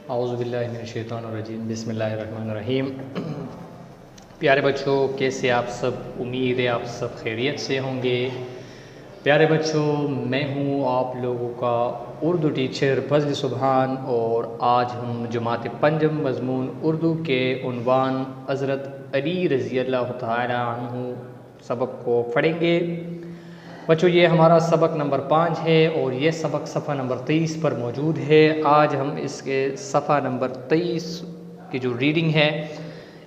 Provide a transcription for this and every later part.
اعوذ باللہ من الشیطان الرجیم، بسم اللہ الرحمن الرحیم۔ پیارے بچوں، کیسے آپ سب؟ امید ہے آپ سب خیریت سے ہوں گے۔ پیارے بچوں، میں ہوں آپ لوگوں کا اردو ٹیچر فضل سبحان، اور آج ہم جماعت پنجم مضمون اردو کے عنوان حضرت علی رضی اللہ تعالی عنہ سبق کو پڑھیں گے۔ بچوں، یہ ہمارا سبق نمبر 5 ہے اور یہ سبق صفحہ نمبر 23 پر موجود ہے۔ آج ہم اس کے صفحہ نمبر 23 کی جو ریڈنگ ہے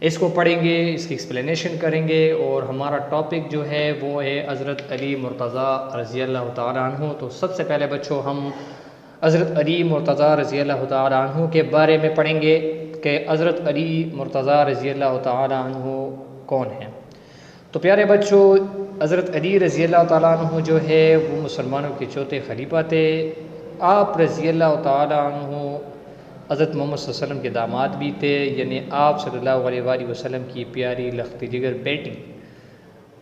اس کو پڑھیں گے، اس کی ایکسپلینیشن کریں گے، اور ہمارا ٹاپک جو ہے وہ ہے حضرت علی مرتضیٰ رضی اللہ تعالیٰ عنہ۔ تو سب سے پہلے بچوں ہم حضرت علی مرتضیٰ رضی اللہ تعالیٰ عنہ کے بارے میں پڑھیں گے کہ حضرت علی مرتضیٰ رضی اللہ تعالیٰ عنہ کون ہیں۔ تو پیارے بچوں، حضرت علی رضی اللہ تعالیٰ عنہ جو ہے وہ مسلمانوں کے چوتھے خلیفہ تھے۔ آپ رضی اللہ تعالیٰ عنہ حضرت محمد صلی اللہ علیہ وسلم کے داماد بھی تھے، یعنی آپ صلی اللہ علیہ وآلہ وسلم کی پیاری لخت جگر بیٹی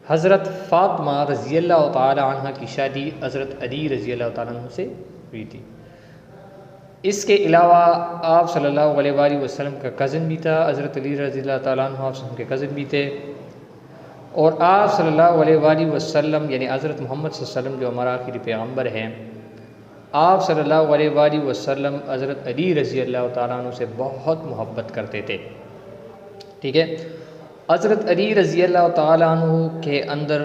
حضرت فاطمہ رضی اللہ تعالیٰ عنہ کی شادی حضرت علی رضی اللہ تعالیٰ عنہ سے ہوئی تھی۔ اس کے علاوہ آپ صلی اللہ علیہ وآلہ وسلم کا کزن بھی تھا، حضرت علی رضی اللہ تعالیٰ عنہ آپ صلی اللہ علیہ وسلم کے کزن بھی تھے، اور آپ صلی اللہ علیہ وآلہ وسلم یعنی حضرت محمد صلی اللہ علیہ وسلم جو ہمارا آخری پیغمبر ہیں، آپ صلی اللہ علیہ وآلہ وسلم حضرت علی رضی اللہ تعالیٰ عنہ سے بہت محبت کرتے تھے۔ ٹھیک ہے، حضرت علی رضی اللہ تعالیٰ عنہ کے اندر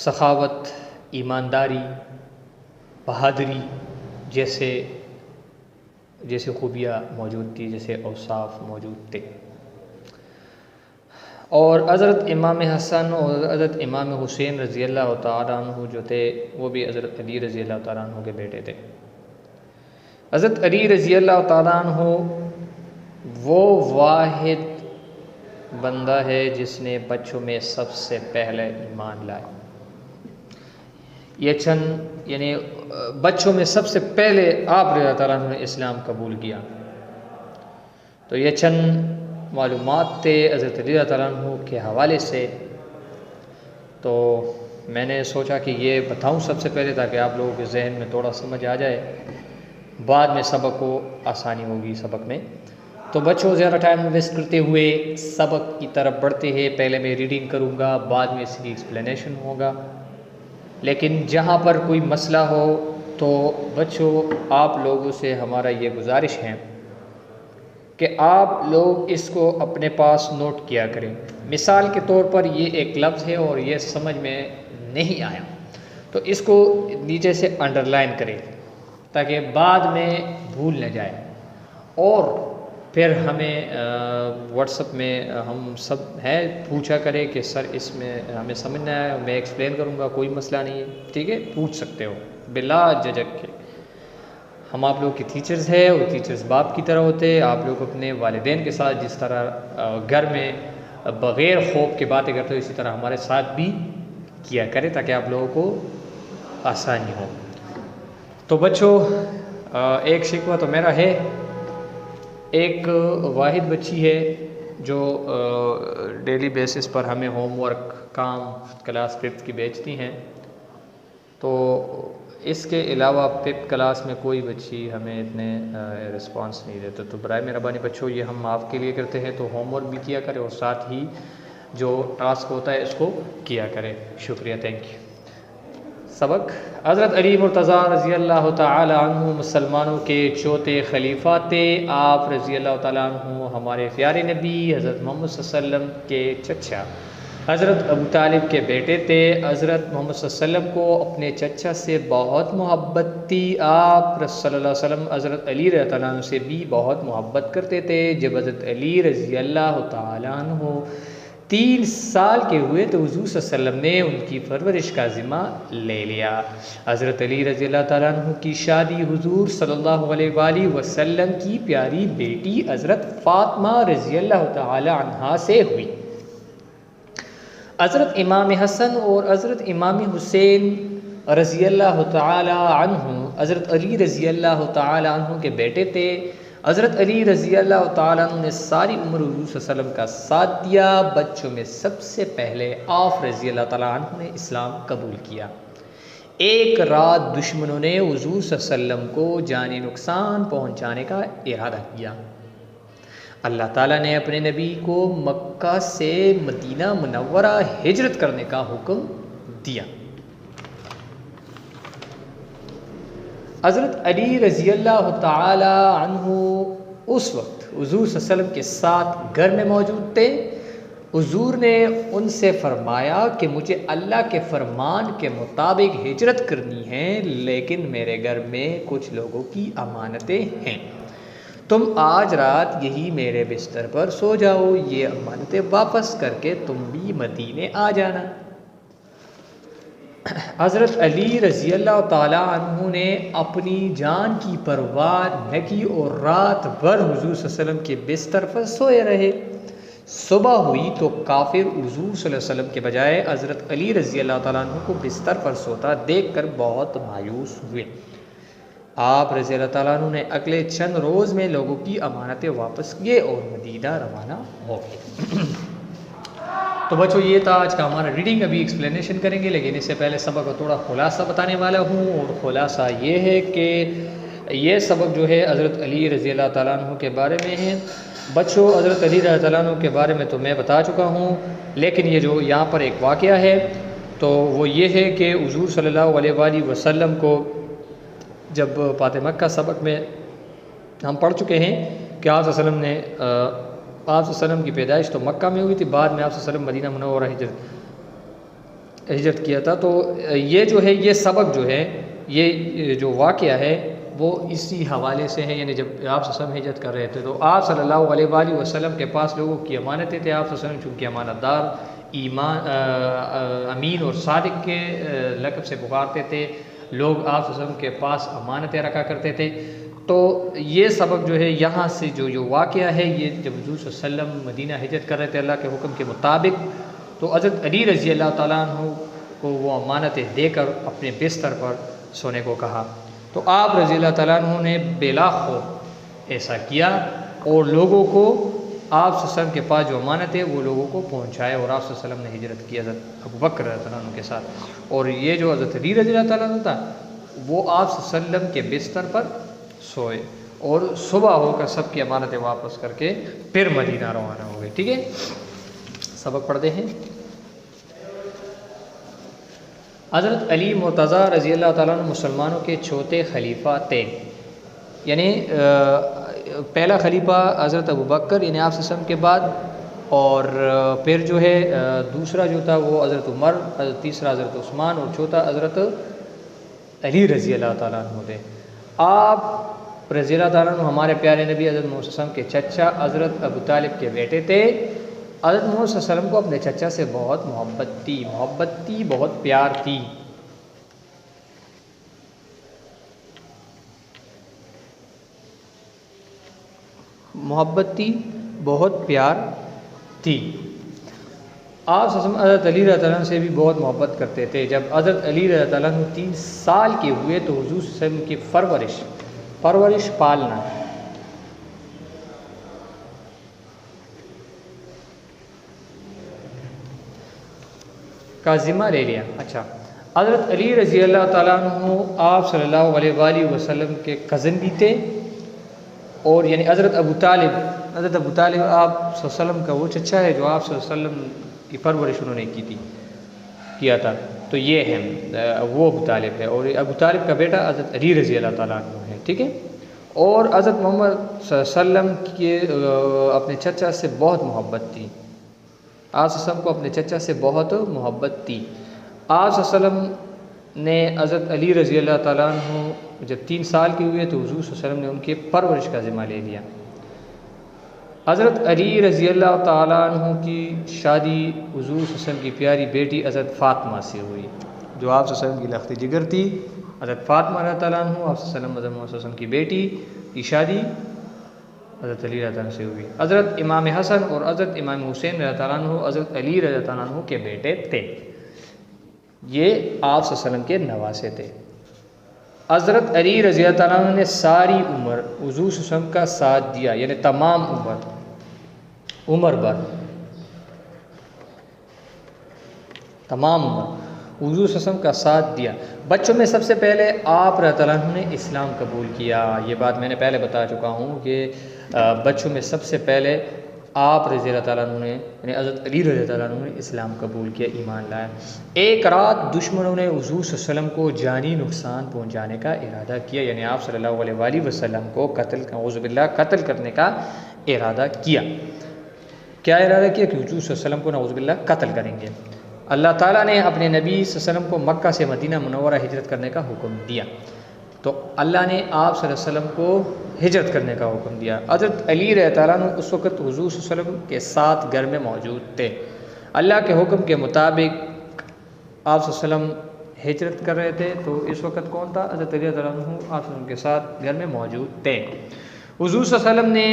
سخاوت، ایمانداری، بہادری جیسے خوبیاں موجود تھی، جیسے اوصاف موجود تھے۔ اور حضرت امام حسن اور حضرت امام حسین رضی اللہ تعالیٰ عنہ جو تھے وہ بھی حضرت علی رضی اللہ تعالیٰ عنہ کے بیٹے تھے۔ حضرت علی رضی اللہ تعالیٰ عنہ وہ واحد بندہ ہے جس نے بچوں میں سب سے پہلے ایمان لایا۔ یہ یعنی بچوں میں سب سے پہلے آپ رضی اللہ تعالیٰ عنہ نے اسلام قبول کیا۔ تو یہ چند معلومات تھے حضرت علی رضی اللہ عنہ کے حوالے سے، تو میں نے سوچا کہ یہ بتاؤں سب سے پہلے تاکہ آپ لوگوں کے ذہن میں تھوڑا سمجھ آ جائے، بعد میں سبق کو آسانی ہوگی سبق میں۔ تو بچوں، زیادہ ٹائم ویسٹ کرتے ہوئے سبق کی طرف بڑھتے ہیں۔ پہلے میں ریڈنگ کروں گا، بعد میں اس کی ایکسپلینیشن ہوگا، لیکن جہاں پر کوئی مسئلہ ہو تو بچوں آپ لوگوں سے ہمارا یہ گزارش ہے کہ آپ لوگ اس کو اپنے پاس نوٹ کیا کریں۔ مثال کے طور پر یہ ایک لفظ ہے اور یہ سمجھ میں نہیں آیا تو اس کو نیچے سے انڈر لائن کریں تاکہ بعد میں بھول نہ جائے، اور پھر ہمیں واٹس ایپ میں ہم سب ہے پوچھا کرے کہ سر اس میں ہمیں سمجھنا ہے، میں ایکسپلین کروں گا، کوئی مسئلہ نہیں ہے، ٹھیک ہے، پوچھ سکتے ہو بلا جھجک کے۔ ہم آپ لوگ کے ٹیچرز ہیں اور ٹیچرز باپ کی طرح ہوتے ہیں۔ آپ لوگ اپنے والدین کے ساتھ جس طرح گھر میں بغیر خوف کے باتیں کرتے ہو، اسی طرح ہمارے ساتھ بھی کیا کریں تاکہ آپ لوگوں کو آسانی ہو۔ تو بچوں، ایک شکوہ تو میرا ہے، ایک واحد بچی ہے جو ڈیلی بیسس پر ہمیں ہوم ورک کام کلاس 5 کی بھیجتی ہیں، تو اس کے علاوہ 5 کلاس میں کوئی بچی ہمیں اتنے رسپانس نہیں دیتے۔ تو برائے مہربانی بچوں، یہ ہم آپ کے لیے کرتے ہیں، تو ہوم ورک بھی کیا کرے اور ساتھ ہی جو ٹاسک ہوتا ہے اس کو کیا کرے۔ شکریہ، تھینک یو۔ سبق: حضرت علی مرتضیٰ رضی اللہ تعالی عنہ مسلمانوں کے چوتھے خلیفہ تھے۔ آپ رضی اللہ تعالیٰ عنہ ہمارے پیارے نبی حضرت محمد صلی اللہ علیہ وسلم کے چچا حضرت ابو طالب کے بیٹے تھے۔ حضرت محمد صلی اللہ علیہ وسلم کو اپنے چچا سے بہت محبت تھی۔ آپ صلی اللہ علیہ وسلم حضرت علی رضی اللہ عنہ سے بھی بہت محبت کرتے تھے۔ جب حضرت علی رضی اللہ تعالیٰ عنہ 3 سال کے ہوئے تو حضور صلی اللہ علیہ وسلم نے ان کی پرورش کا ذمہ لے لیا۔ حضرت علی رضی اللہ تعالیٰ عنہ کی شادی حضور صلی اللہ علیہ وآلہ وسلم کی پیاری بیٹی حضرت فاطمہ رضی اللہ تعالیٰ عنہا سے ہوئی۔ حضرت امام حسن اور حضرت امام حسین رضی اللہ تعالی عنہ حضرت علی رضی اللہ تعالی عنہ کے بیٹے تھے۔ حضرت علی رضی اللہ تعالیٰ عنہ نے ساری عمر حضور صلی اللہ علیہ وسلم کا ساتھ دیا۔ بچوں میں سب سے پہلے آپ رضی اللہ تعالیٰ عنہ نے اسلام قبول کیا۔ ایک رات دشمنوں نے حضور صلی اللہ علیہ وسلم کو جانی نقصان پہنچانے کا ارادہ کیا۔ اللہ تعالیٰ نے اپنے نبی کو مکہ سے مدینہ منورہ ہجرت کرنے کا حکم دیا۔ حضرت علی رضی اللہ تعالی عنہ اس وقت حضور صلی اللہ علیہ وسلم کے ساتھ گھر میں موجود تھے۔ حضور نے ان سے فرمایا کہ مجھے اللہ کے فرمان کے مطابق ہجرت کرنی ہے، لیکن میرے گھر میں کچھ لوگوں کی امانتیں ہیں، تم آج رات یہی میرے بستر پر سو جاؤ، یہ امانتیں واپس کر کے تم بھی مدینے آ جانا۔ حضرت علی رضی اللہ تعالیٰ عنہ نے اپنی جان کی پرواہ نہ کی اور رات بھر حضور صلی اللہ علیہ وسلم کے بستر پر سوئے رہے۔ صبح ہوئی تو کافر حضور صلی اللہ علیہ وسلم کے بجائے حضرت علی رضی اللہ تعالیٰ عنہ کو بستر پر سوتا دیکھ کر بہت مایوس ہوئے۔ آپ رضی اللہ تعالیٰ عنہ نے اگلے چند روز میں لوگوں کی امانتیں واپس کیے اور مدینہ روانہ ہو گئے۔ تو بچوں یہ تھا آج کا ہمارا ریڈنگ، ابھی ایکسپلینیشن کریں گے، لیکن اس سے پہلے سبق کا تھوڑا خلاصہ بتانے والا ہوں، اور خلاصہ یہ ہے کہ یہ سبق جو ہے حضرت علی رضی اللہ تعالیٰ عنہ کے بارے میں ہے۔ بچوں حضرت علی رضی اللہ تعالیٰ عنہ کے بارے میں تو میں بتا چکا ہوں، لیکن یہ جو یہاں پر ایک واقعہ ہے تو وہ یہ ہے کہ حضور صلی اللہ علیہ وآلہ وسلم کو جب فاتح مکہ سبق میں ہم پڑھ چکے ہیں کہ آپ صلی اللہ علیہ وسلم نے آپ صلی اللہ علیہ وسلم کی پیدائش تو مکہ میں ہوئی تھی، بعد میں آپ صلی اللہ علیہ وسلم مدینہ منورہ ہجرت کیا تھا۔ تو یہ جو ہے یہ سبق جو ہے یہ جو واقعہ ہے وہ اسی حوالے سے ہے، یعنی جب آپ صلی اللہ علیہ وسلم ہجرت کر رہے تھے تو آپ صلی اللہ علیہ وآلہ وسلم کے پاس لوگوں کی امانتیں تھے۔ آپ صلی اللہ علیہ وسلم چونکہ امانت دار، امین اور صادق کے لقب سے پکارتے تھے، لوگ آپ صلی اللہ علیہ وسلم کے پاس امانتیں رکھا کرتے تھے۔ تو یہ سبق جو ہے یہاں سے جو واقعہ ہے، یہ جب حضور صلی اللہ علیہ وسلم مدینہ ہجرت کر رہے تھے اللہ کے حکم کے مطابق، تو حضرت علی رضی اللہ تعالیٰ عنہ کو وہ امانتیں دے کر اپنے بستر پر سونے کو کہا۔ تو آپ رضی اللہ تعالیٰ عنہ نے بلا خوف ایسا کیا اور لوگوں کو آپ صلی اللہ علیہ وسلم کے پاس جو امانت ہے وہ لوگوں کو پہنچائے، اور آپ صلی اللہ علیہ وسلم نے ہجرت کی حضرت ابوبکر رضی اللہ عنہ کے ساتھ۔ اور یہ جو حضرت علی رضی اللہ تعالیٰ عنہ تھا وہ آپ صلی اللہ علیہ وسلم کے بستر پر سوئے اور صبح ہو کر سب کی امانتیں واپس کر کے پھر مدینہ روانہ ہو گئے۔ ٹھیک ہے، سبق پڑھتے ہیں۔ حضرت علی مرتضیٰ رضی اللہ تعالیٰ عنہ مسلمانوں کے چوتھے خلیفہ تھے، یعنی پہلا خلیفہ حضرت ابوبکر یعنی آپ صلی اللہ علیہ وسلم کے بعد، اور پھر جو ہے دوسرا جو تھا وہ حضرت عمر، تیسرا حضرت عثمان، اور چوتھا حضرت علی رضی اللہ تعالیٰ عنہ تھے۔ آپ رضی اللہ تعالیٰ عنہ ہمارے پیارے نبی حضرت محمد صلی اللہ علیہ وسلم کے چچا حضرت ابو طالب کے بیٹے تھے۔ حضرت محمد صلی اللہ علیہ وسلم کو اپنے چچا سے بہت محبت تھی، بہت پیار تھی۔ بہت پیار تھی۔ آپ صلی اللہ علیہ وسلم حضرت علی رضی اللہ عنہ سے بھی بہت محبت کرتے تھے۔ جب حضرت علی رضی اللہ عنہ 3 سال کے ہوئے تو حضور صلی اللہ علیہ وسلم کی پرورش پالنا کا ذمہ لے لیا۔ اچھا، حضرت علی رضی اللہ تعالیٰ عنہ آپ صلی اللہ علیہ وآلہ وسلم کے کزن بھی تھے، اور یعنی حضرت ابو طالب آپ صلی اللہ علیہ وسلم کا وہ چچا ہے جو آپ صلی اللہ علیہ وسلم کی پرورش انہوں نے کیا تھا، تو یہ ہے وہ ابو طالب ہے، اور ابو طالب کا بیٹا حضرت علی رضی اللہ تعالیٰ عنہ ہے۔ ٹھیک ہے، اور حضرت محمد صلی اللہ علیہ وسلم کے اپنے چچا سے بہت محبت تھی۔ آپ صلی اللہ علیہ وسلم کو اپنے چچا سے بہت محبت تھی۔ آپ صلی اللہ علیہ وسلم نے حضرت علی رضی اللہ تعالیٰ عنہ جب 3 سال کے ہوئے تو حضور صلی اللہ علیہ وسلم نے ان کے پرورش کا ذمہ لے لیا۔ حضرت علی رضی اللہ تعالیٰ عنہ کی شادی حضور صلی اللہ علیہ وسلم کی پیاری بیٹی حضرت فاطمہ سے ہوئی، جو آپ صلی اللہ علیہ وسلم کی لخت جگر تھی۔ حضرت فاطمہ رضی اللہ عنہ آپ صلی اللہ علیہ وسلم کی بیٹی کی شادی حضرت علی رضی اللہ عنہ سے ہوئی۔ حضرت امام حسن اور حضرت امام حسین رضی اللہ عنہ حضرت علی رضی اللہ عنہ کے بیٹے تھے، یہ آپ صلی اللہ علیہ وسلم کے نواسے تھے۔ حضرت علی رضی اللہ عنہ نے ساری عمر حضور صلی اللہ علیہ وسلم کا ساتھ دیا، یعنی تمام عمر حضور صلی اللہ علیہ وسلم کا ساتھ دیا۔ بچوں میں سب سے پہلے آپ رضی اللہ عنہ نے اسلام قبول کیا۔ یہ بات میں نے پہلے بتا چکا ہوں کہ بچوں میں سب سے پہلے آپ رضی اللہ تعالیٰ عنہ نے یعنی حضرت علی رضی اللہ عنہ نے اسلام قبول کیا، ایمان لایا۔ ایک رات دشمنوں نے حضور صلی اللہ علیہ وسلم کو جانی نقصان پہنچانے کا ارادہ کیا، یعنی آپ صلی اللہ علیہ وآلہ وسلم کو اعوذ باللہ قتل کرنے کا ارادہ کیا۔ کیا ارادہ کیا؟ کہ حضور صلی اللہ علیہ وسلم کو نعوذ باللہ قتل کریں گے۔ اللہ تعالیٰ نے اپنے نبی صلی اللہ علیہ وسلم کو مکہ سے مدینہ منورہ ہجرت کرنے کا حکم دیا، تو اللہ نے آپ صلی اللہ علیہ وسلم کو ہجرت کرنے کا حکم دیا۔ حضرت علی رضی اللہ عنہ اس وقت حضور صلی اللہ علیہ وسلم کے ساتھ گھر میں موجود تھے۔ اللہ کے حکم کے مطابق آپ صلی اللہ علیہ وسلم ہجرت کر رہے تھے، تو اس وقت کون تھا؟ حضرت علی رضی اللہ عنہ آپ صلی اللہ علیہ وسلم کے ساتھ گھر میں موجود تھے۔ حضور صلی اللہ علیہ وسلم نے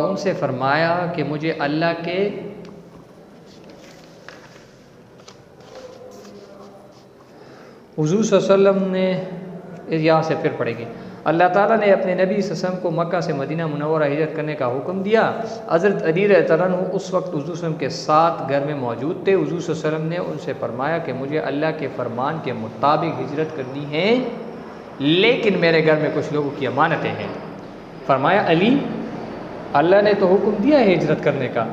ان سے فرمایا کہ مجھے اللہ کے حضور صلی اللہ علیہ وسلم نے یہاں سے پھر پڑھیں گے، اللہ تعالیٰ نے اپنے نبی صلی اللہ علیہ وسلم کو مکہ سے مدینہ منورہ ہجرت کرنے کا حکم دیا۔ حضرت علی رضی اللہ عنہ اس وقت حضور صلی اللہ علیہ وسلم کے ساتھ گھر میں موجود تھے۔ حضور صلی اللہ علیہ وسلم نے ان سے فرمایا کہ مجھے اللہ کے فرمان کے مطابق ہجرت کرنی ہے، لیکن میرے گھر میں کچھ لوگوں کی امانتیں ہیں۔ فرمایا علی، اللہ نے تو حکم دیا ہے ہجرت کرنے کا۔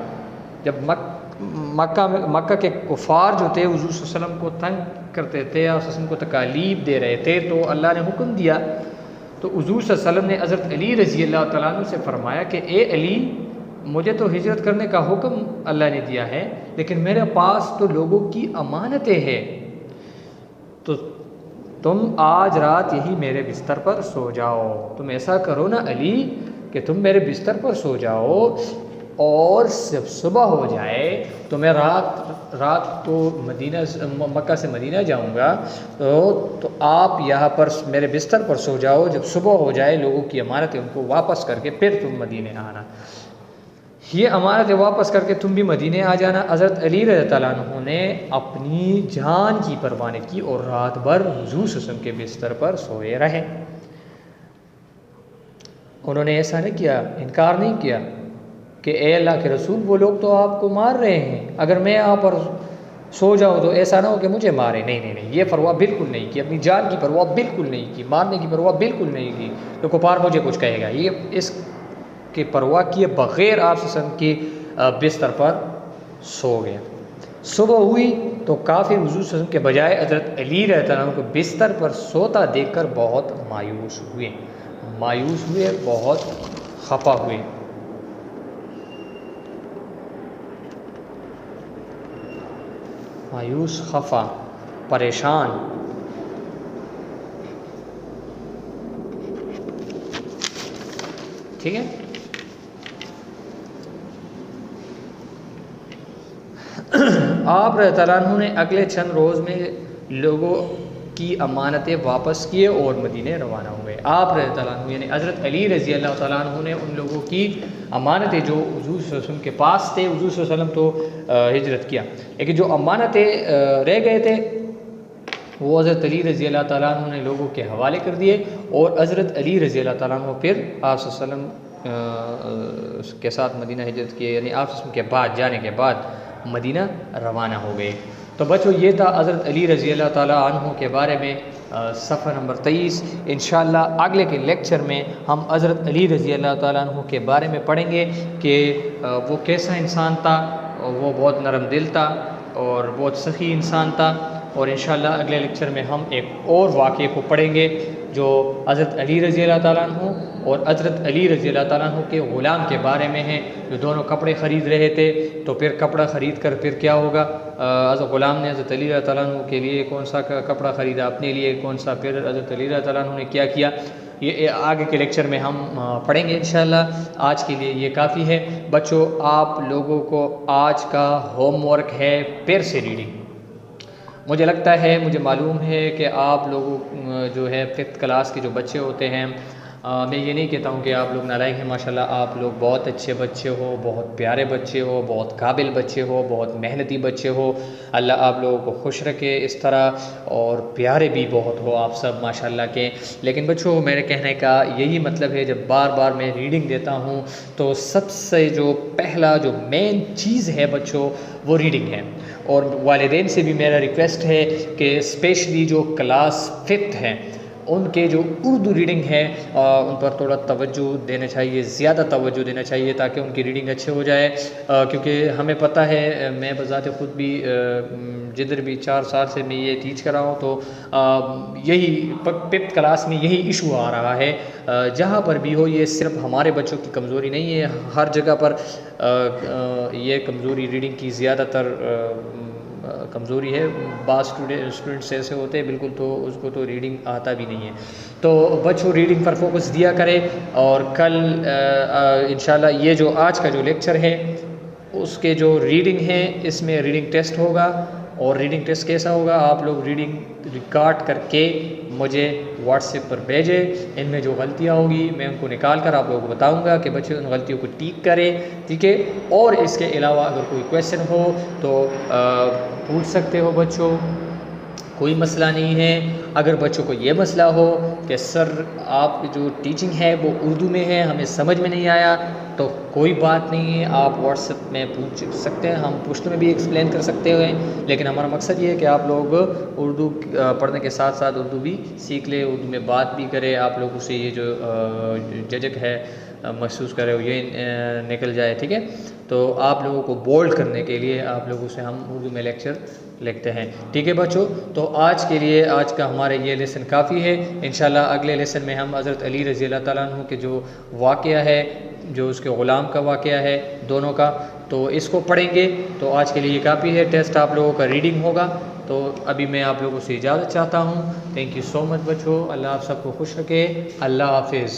جب مکہ کے کفار جو تھے حضور صلی اللہ علیہ وسلم کو تنگ کرتے تھے اور وسلم کو تکالیف دے رہے تھے، تو اللہ نے حکم دیا، تو حضور صلی اللہ علیہ وسلم نے حضرت علی رضی اللہ تعالیٰ عنہ سے فرمایا کہ اے علی، مجھے تو ہجرت کرنے کا حکم اللہ نے دیا ہے، لیکن میرے پاس تو لوگوں کی امانتیں ہیں، تو تم آج رات یہی میرے بستر پر سو جاؤ۔ تم ایسا کرو نا علی کہ تم میرے بستر پر سو جاؤ، اور جب صبح ہو جائے تو میں رات کو مکہ سے مدینہ جاؤں گا، تو آپ یہاں پر میرے بستر پر سو جاؤ، جب صبح ہو جائے لوگوں کی امانتیں ان کو واپس کر کے پھر تم مدینے آنا، یہ امانتیں واپس کر کے تم بھی مدینے آ جانا۔ حضرت علی رضی اللہ عنہ نے اپنی جان کی پرواہ نہیں کی اور رات بھر حضور صلی اللہ علیہ وسلم کے بستر پر سوئے رہے۔ انہوں نے ایسا نہیں کیا، انکار نہیں کیا کہ اے اللہ کے رسول، وہ لوگ تو آپ کو مار رہے ہیں، اگر میں یہاں پر سو جاؤں تو ایسا نہ ہو کہ مجھے مارے۔ نہیں، یہ پرواہ بالکل نہیں کی، اپنی جان کی پرواہ بالکل نہیں کی، مارنے کی پرواہ بالکل نہیں کی، تو کفار مجھے کچھ کہے گا، یہ اس کی پرواہ کیے بغیر آپ صلی اللہ علیہ وسلم کی بستر پر سو گیا۔ صبح ہوئی تو کافر حضور صلی اللہ علیہ وسلم کے بجائے حضرت علی رضی اللہ عنہ کو بستر پر سوتا دیکھ کر بہت مایوس ہوئے، بہت خفا ہوئے۔ مایوس، خفا، پریشان۔ ٹھیک ہے، آپ رضی اللہ عنہ نے اگلے چند روز میں لوگوں کی امانتیں واپس کیے اور مدینے روانہ ہوئے۔ آپ رضی اللہ عنہ یعنی حضرت علی رضی اللہ تعالیٰ عنہ نے ان لوگوں کی امانتیں جو حضور صلی اللہ علیہ وسلم کے پاس تھے، حضور صلی اللہ علیہ وسلم تو ہجرت کیا، لیکن جو امانتیں رہ گئے تھے وہ حضرت علی رضی اللہ تعالیٰ عنہ نے لوگوں کے حوالے کر دیے، اور حضرت علی رضی اللہ تعالیٰ عنہ پھر آپ صلی اللہ علیہ وسلم کے ساتھ مدینہ ہجرت کیے، یعنی آپ صلی اللہ علیہ وسلم کے بعد جانے کے بعد مدینہ روانہ ہو گئے۔ تو بچوں، یہ تھا حضرت علی رضی اللہ تعالیٰ عنہ کے بارے میں صفحہ نمبر 23۔ انشاءاللہ اگلے کے لیکچر میں ہم حضرت علی رضی اللہ تعالیٰ عنہ کے بارے میں پڑھیں گے کہ وہ کیسا انسان تھا، وہ بہت نرم دل تھا اور بہت سخی انسان تھا، اور انشاءاللہ اگلے لیکچر میں ہم ایک اور واقعے کو پڑھیں گے جو حضرت علی رضی اللہ تعالیٰ عنہ اور حضرت علی رضی اللہ تعالیٰ عنہ کے غلام کے بارے میں ہیں، جو دونوں کپڑے خرید رہے تھے، تو پھر کپڑا خرید کر پھر کیا ہوگا، حضرت غلام نے حضرت علی رضی اللہ تعالیٰ عنہ کے لیے کون سا کپڑا خریدا، اپنے لیے کون سا، پھر حضرت علی رضی اللہ تعالیٰ عنہ نے کیا کیا، یہ آگے کے لیکچر میں ہم پڑھیں گے انشاءاللہ۔ آج کے لیے یہ کافی ہے بچوں۔ آپ لوگوں کو آج کا ہوم ورک ہے پھر سے ریڈنگ۔ مجھے لگتا ہے، مجھے معلوم ہے کہ آپ لوگوں جو ہے 5th کلاس کے جو بچے ہوتے ہیں میں یہ نہیں کہتا ہوں کہ آپ لوگ نالائق ہیں، ماشاءاللہ آپ لوگ بہت اچھے بچے ہو، بہت پیارے بچے ہو، بہت قابل بچے ہو، بہت محنتی بچے ہو، اللہ آپ لوگوں کو خوش رکھے اس طرح، اور پیارے بھی بہت ہو آپ سب ماشاءاللہ کے۔ لیکن بچوں میرے کہنے کا یہی مطلب ہے، جب بار بار میں ریڈنگ دیتا ہوں تو سب سے جو پہلا جو مین چیز ہے بچوں وہ ریڈنگ ہے، اور والدین سے بھی میرا ریکویسٹ ہے کہ اسپیشلی جو کلاس 5th ہیں ان کے جو اردو ریڈنگ ہے ان پر تھوڑا توجہ دینا چاہیے، زیادہ توجہ دینا چاہیے تاکہ ان کی ریڈنگ اچھے ہو جائے، کیونکہ ہمیں پتہ ہے، میں بذات خود بھی جدھر بھی 4 سال سے میں یہ ٹیچ کر رہا ہوں تو یہی 5th کلاس میں یہی ایشو آ رہا ہے، جہاں پر بھی ہو، یہ صرف ہمارے بچوں کی کمزوری نہیں ہے، ہر جگہ پر یہ کمزوری ریڈنگ کی زیادہ تر کمزوری ہے۔ بعض اسٹوڈنٹس ایسے ہوتے ہیں بالکل تو اس کو تو ریڈنگ آتا بھی نہیں ہے، تو بچوں ریڈنگ پر فوکس دیا کرے، اور کل انشاءاللہ یہ جو آج کا جو لیکچر ہے اس کے جو ریڈنگ ہے اس میں ریڈنگ ٹیسٹ ہوگا، اور ریڈنگ ٹیسٹ کیسا ہوگا، آپ لوگ ریڈنگ ریکارڈ کر کے مجھے واٹس ایپ پر بھیجیں، ان میں جو غلطیاں ہوگی میں ان کو نکال کر آپ لوگوں کو بتاؤں گا کہ بچے ان غلطیوں کو ٹھیک کریں، ٹھیک ہے۔ اور اس کے علاوہ اگر کوئی کویشچن ہو تو پوچھ سکتے ہو بچوں، کوئی مسئلہ نہیں ہے۔ اگر بچوں کو یہ مسئلہ ہو کہ سر آپ کی جو ٹیچنگ ہے وہ اردو میں ہے، ہمیں سمجھ میں نہیں آیا، تو کوئی بات نہیں ہے، آپ واٹس ایپ میں پوچھ سکتے ہیں، ہم پشتو میں بھی ایکسپلین کر سکتے ہیں، لیکن ہمارا مقصد یہ ہے کہ آپ لوگ اردو پڑھنے کے ساتھ ساتھ اردو بھی سیکھ لیں، اردو میں بات بھی کریں، آپ لوگوں سے یہ جو جھجک ہے محسوس کرے وہ یہ نکل جائے، ٹھیک ہے۔ تو آپ لوگوں کو بولڈ کرنے کے لیے آپ لوگوں سے ہم اردو میں لیکچر لکھتے ہیں، ٹھیک ہے بچوں۔ تو آج کے لیے آج کا ہمارے یہ لیسن کافی ہے، انشاءاللہ اگلے لیسن میں ہم حضرت علی رضی اللہ تعالیٰ عنہ کے جو واقعہ ہے، جو اس کے غلام کا واقعہ ہے دونوں کا، تو اس کو پڑھیں گے۔ تو آج کے لیے یہ کافی ہے، ٹیسٹ آپ لوگوں کا ریڈنگ ہوگا، تو ابھی میں آپ لوگوں سے اجازت چاہتا ہوں۔ تھینک یو سو مچ بچوں، اللہ آپ سب کو خوش رکھے، اللہ حافظ۔